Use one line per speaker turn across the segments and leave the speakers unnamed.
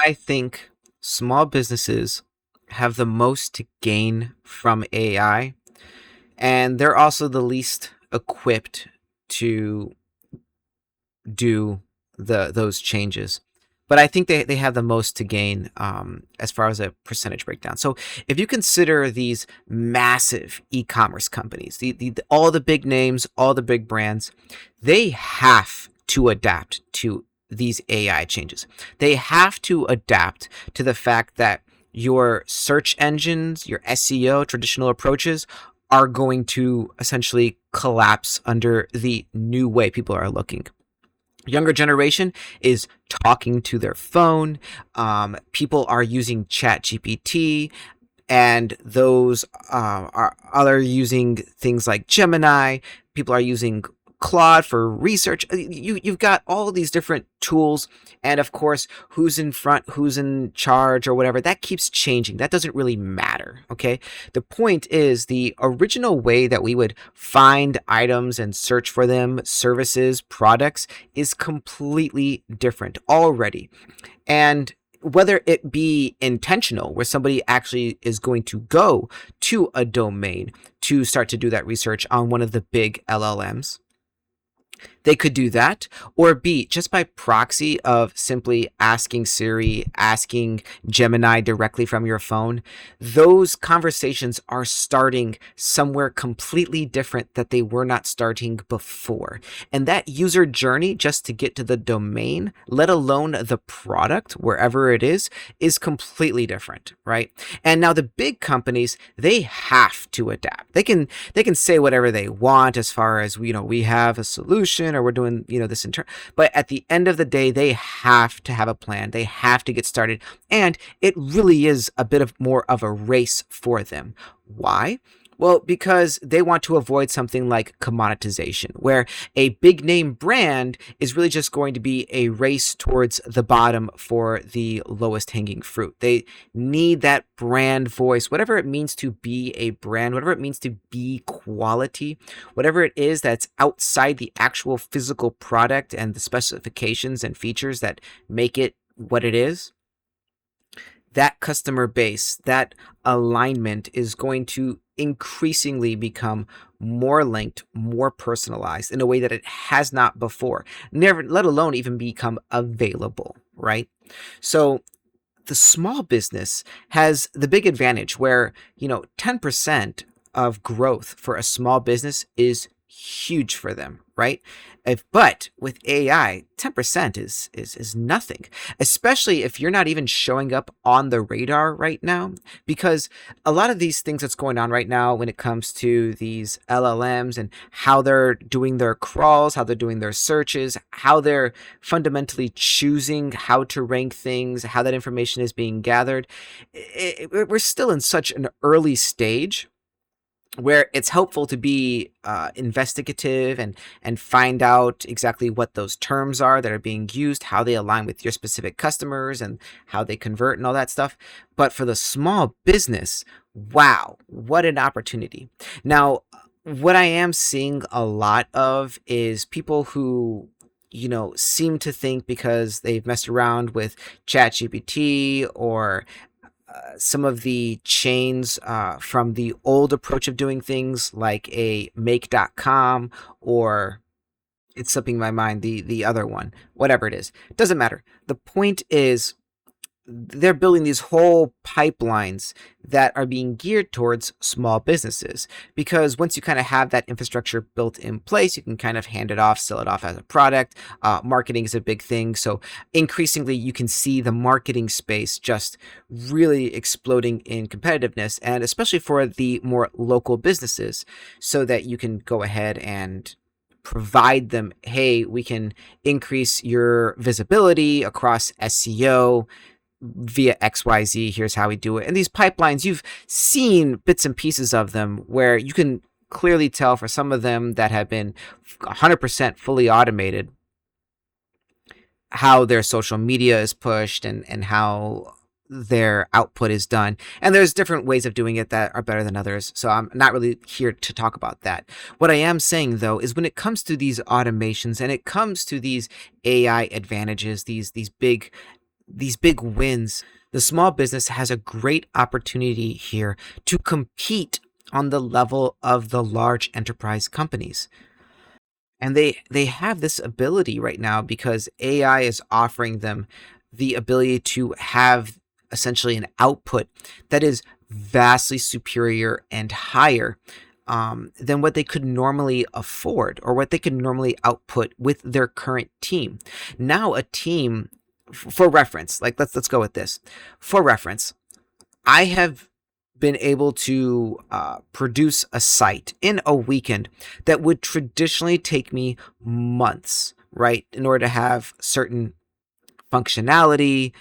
I think small businesses have the most to gain from AI, and they're also the least equipped to do those changes. But I think they have the most to gain as far as a percentage breakdown. So if you consider these massive e-commerce companies, all the big names, all the big brands, they have to adapt to these AI changes. They have to adapt to the fact that your search engines, your SEO, traditional approaches are going to essentially collapse under the new way people are looking. Younger generation is talking to their phone. People are using ChatGPT, and those are other using things like Gemini. People are using Claude for research. You've got all of these different tools, and of course, who's in front, who's in charge, or whatever, that keeps changing. That doesn't really matter, okay? The point is the original way that we would find items and search for them, services, products, is completely different already. And whether it be intentional, where somebody actually is going to go to a domain to start to do that research on one of the big LLMs, they could do that, or B, just by proxy of simply asking Siri, asking Gemini directly from your phone. Those conversations are starting somewhere completely different that they were not starting before. And that user journey just to get to the domain, let alone the product, wherever it is completely different, right? And now the big companies, they have to adapt. They can say whatever they want as far as, we have a solution, or we're doing, this intern. But at the end of the day, they have to have a plan. They have to get started. And it really is a bit of more of a race for them. Why? Well, because they want to avoid something like commoditization, where a big name brand is really just going to be a race towards the bottom for the lowest hanging fruit. They need that brand voice, whatever it means to be a brand, whatever it means to be quality, whatever it is that's outside the actual physical product and the specifications and features that make it what it is. That customer base, that alignment is going to increasingly become more linked, more personalized in a way that it has not before, never, let alone even become available, right? So the small business has the big advantage where, 10% of growth for a small business is huge for them, right? But with AI, 10% is nothing, especially if you're not even showing up on the radar right now, because a lot of these things that's going on right now when it comes to these LLMs and how they're doing their crawls, how they're doing their searches, how they're fundamentally choosing how to rank things, how that information is being gathered, we're still in such an early stage where it's helpful to be investigative and find out exactly what those terms are that are being used, how they align with your specific customers and how they convert and all that stuff. But for the small business, wow, what an opportunity. Now, what I am seeing a lot of is people who seem to think because they've messed around with ChatGPT or some of the chains from the old approach of doing things like a make.com, or it's slipping my mind, the other one, whatever it is. It doesn't matter. The point is they're building these whole pipelines that are being geared towards small businesses, because once you kind of have that infrastructure built in place, you can kind of hand it off, sell it off as a product. Marketing is a big thing. So increasingly, you can see the marketing space just really exploding in competitiveness, and especially for the more local businesses, so that you can go ahead and provide them, hey, we can increase your visibility across SEO via XYZ. Here's how we do it. And these pipelines, you've seen bits and pieces of them where you can clearly tell for some of them that have been 100% fully automated, how their social media is pushed and how their output is done. And there's different ways of doing it that are better than others. So I'm not really here to talk about that. What I am saying, though, is when it comes to these automations and it comes to these AI advantages, these big these big wins, the small business has a great opportunity here to compete on the level of the large enterprise companies. And they have this ability right now because AI is offering them the ability to have essentially an output that is vastly superior and higher than what they could normally afford or what they could normally output with their current team. Now, a team, for reference, like let's go with this. For reference, I have been able to produce a site in a weekend that would traditionally take me months, right, in order to have certain functionality,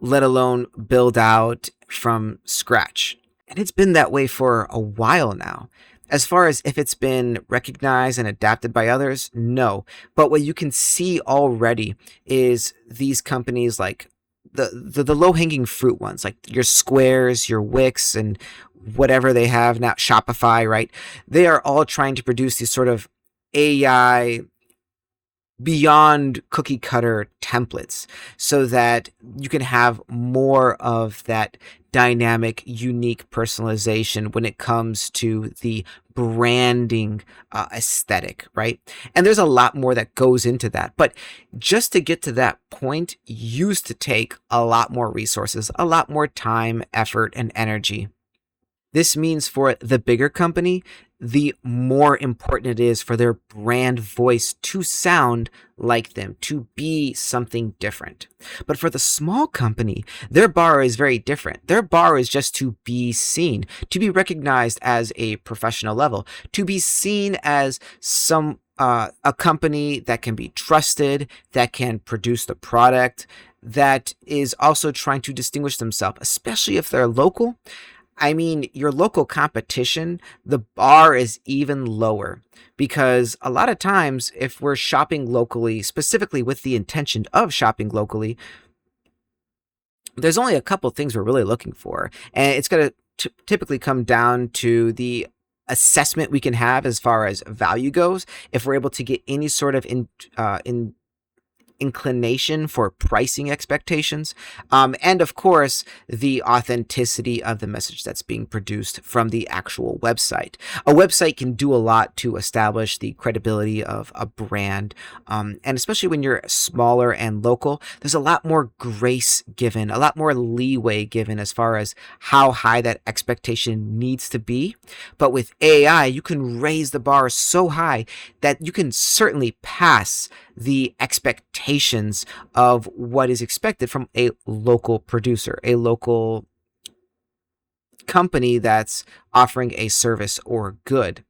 let alone build out from scratch. And it's been that way for a while now. As far as if it's been recognized and adapted by others, no. But what you can see already is these companies like the low hanging fruit ones, like your Squares, your Wix, and whatever they have now, Shopify, right? They are all trying to produce these sort of AI beyond cookie cutter templates so that you can have more of that dynamic, unique personalization when it comes to the branding aesthetic, right? And there's a lot more that goes into that. But just to get to that point used to take a lot more resources, a lot more time, effort, and energy. This means for the bigger company, the more important it is for their brand voice to sound like them, to be something different. But for the small company, their bar is very different. Their bar is just to be seen, to be recognized as a professional level, to be seen as a company that can be trusted, that can produce the product, that is also trying to distinguish themselves, especially if they're local. I mean, your local competition, the bar is even lower because a lot of times, if we're shopping locally, specifically with the intention of shopping locally, there's only a couple things we're really looking for. And it's going to typically come down to the assessment we can have as far as value goes. If we're able to get any sort of inclination for pricing expectations, and of course, the authenticity of the message that's being produced from the actual website. A website can do a lot to establish the credibility of a brand, and especially when you're smaller and local, there's a lot more grace given, a lot more leeway given as far as how high that expectation needs to be. But with AI, you can raise the bar so high that you can certainly pass the expectations of what is expected from a local producer, a local company that's offering a service or good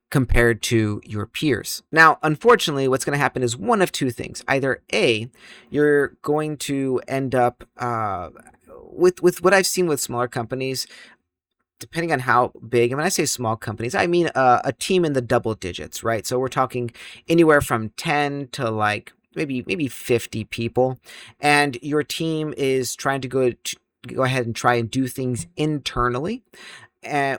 compared to your peers. Now, unfortunately, what's going to happen is one of two things. Either A, you're going to end up with what I've seen with smaller companies, depending on how big, and when I say small companies, I mean a team in the double digits, right? So we're talking anywhere from 10 to like maybe 50 people, and your team is trying to go ahead and try and do things internally,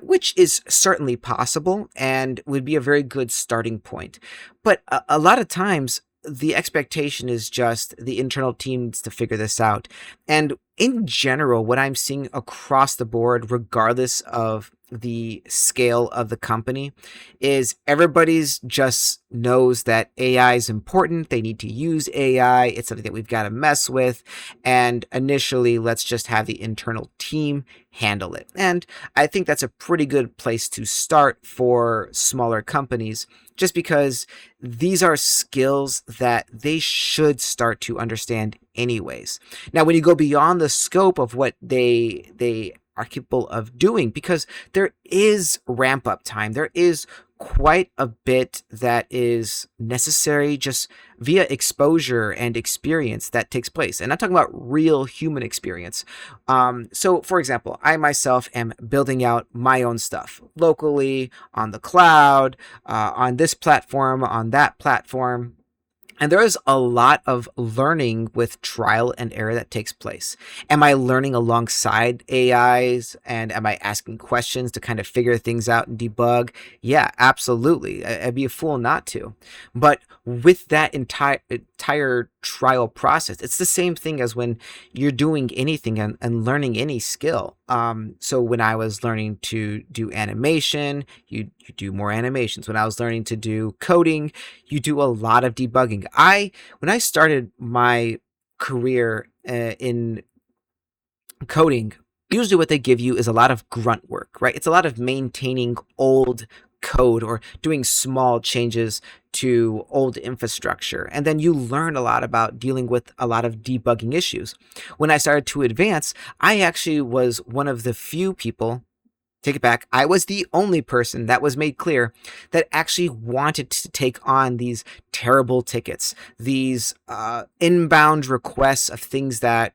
which is certainly possible and would be a very good starting point. But a lot of times, the expectation is just the internal team needs to figure this out. And in general, what I'm seeing across the board, regardless of the scale of the company, is everybody's just knows that AI is important. They need to use AI. It's something that we've got to mess with. And initially, let's just have the internal team handle it. And I think that's a pretty good place to start for smaller companies, just because these are skills that they should start to understand anyways. Now, when you go beyond the scope of what they are capable of doing, because there is ramp up time, there is quite a bit that is necessary just via exposure and experience that takes place. And I'm talking about real human experience. So, for example, I myself am building out my own stuff locally, on the cloud, on this platform, on that platform. And there is a lot of learning with trial and error that takes place. Am I learning alongside AIs, and am I asking questions to kind of figure things out and debug? Yeah, absolutely. I'd be a fool not to. But with that entire trial process. It's the same thing as when you're doing anything and learning any skill. So when I was learning to do animation, you do more animations. When I was learning to do coding, you do a lot of debugging. When I started my career in coding, usually what they give you is a lot of grunt work, right? It's a lot of maintaining old code or doing small changes to old infrastructure. And then you learn a lot about dealing with a lot of debugging issues. When I started to advance, I actually was one of the few people, take it back, I was the only person that was made clear that actually wanted to take on these terrible tickets, these inbound requests of things that,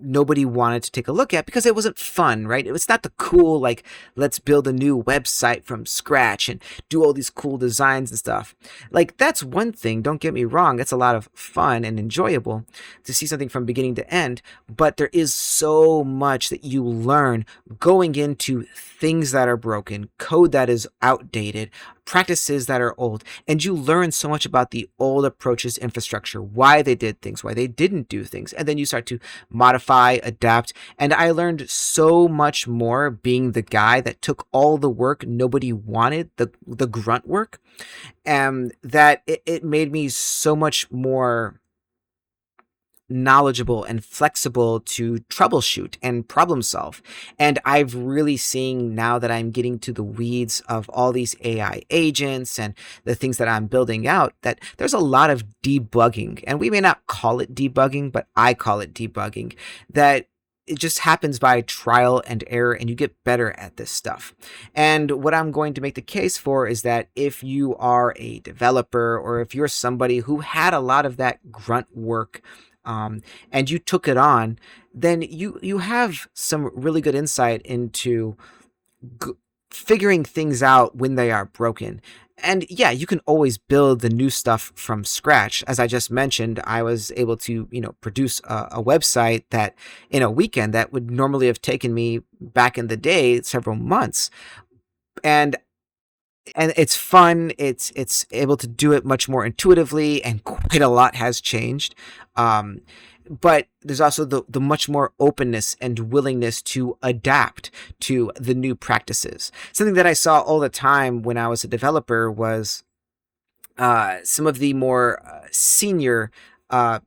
nobody wanted to take a look at because it wasn't fun, right? It was not the cool, like, let's build a new website from scratch and do all these cool designs and stuff. Like, that's one thing, don't get me wrong. It's a lot of fun and enjoyable to see something from beginning to end, but there is so much that you learn going into things that are broken, code that is outdated, practices that are old, and you learn so much about the old approaches, infrastructure, why they did things, why they didn't do things, and then you start to modify, adapt. And I learned so much more being the guy that took all the work nobody wanted, the grunt work, and that it made me so much more knowledgeable and flexible to troubleshoot and problem solve. And I've really seen, now that I'm getting to the weeds of all these AI agents and the things that I'm building out, that there's a lot of debugging, and we may not call it debugging, but I call it debugging, that it just happens by trial and error, and you get better at this stuff. And what I'm going to make the case for is that if you are a developer, or if you're somebody who had a lot of that grunt work, and you took it on, then you have some really good insight into figuring things out when they are broken. And yeah, you can always build the new stuff from scratch. As I just mentioned, I was able to, produce a website that in a weekend that would normally have taken me back in the day several months. And it's fun. It's able to do it much more intuitively, and quite a lot has changed. But there's also the much more openness and willingness to adapt to the new practices. Something that I saw all the time when I was a developer was some of the more senior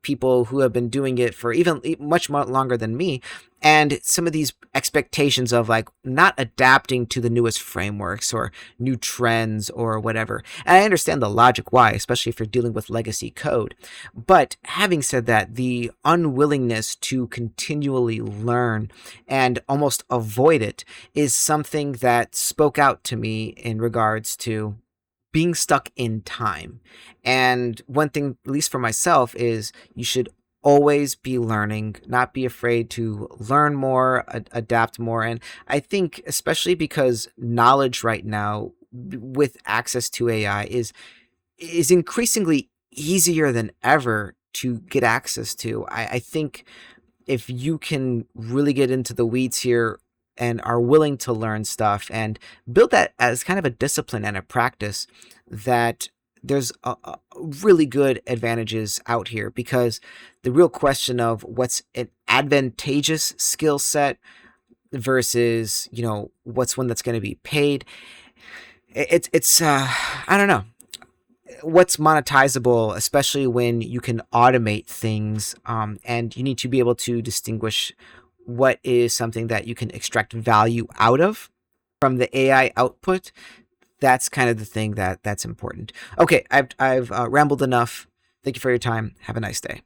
people who have been doing it for even much more longer than me, and some of these expectations of like not adapting to the newest frameworks or new trends or whatever. And I understand the logic why, especially if you're dealing with legacy code. But having said that, the unwillingness to continually learn and almost avoid it is something that spoke out to me in regards to being stuck in time. And one thing, at least for myself, is you should always be learning, not be afraid to learn more, adapt more. And I think especially because knowledge right now with access to AI is increasingly easier than ever to get access to. I think if you can really get into the weeds here and are willing to learn stuff and build that as kind of a discipline and a practice, that there's a really good advantages out here. Because the real question of what's an advantageous skill set versus, what's one that's going to be paid, it's I don't know. What's monetizable, especially when you can automate things, and you need to be able to distinguish what is something that you can extract value out of from the AI output. That's kind of the thing that's important. Okay, I've rambled enough. Thank you for your time. Have a nice day.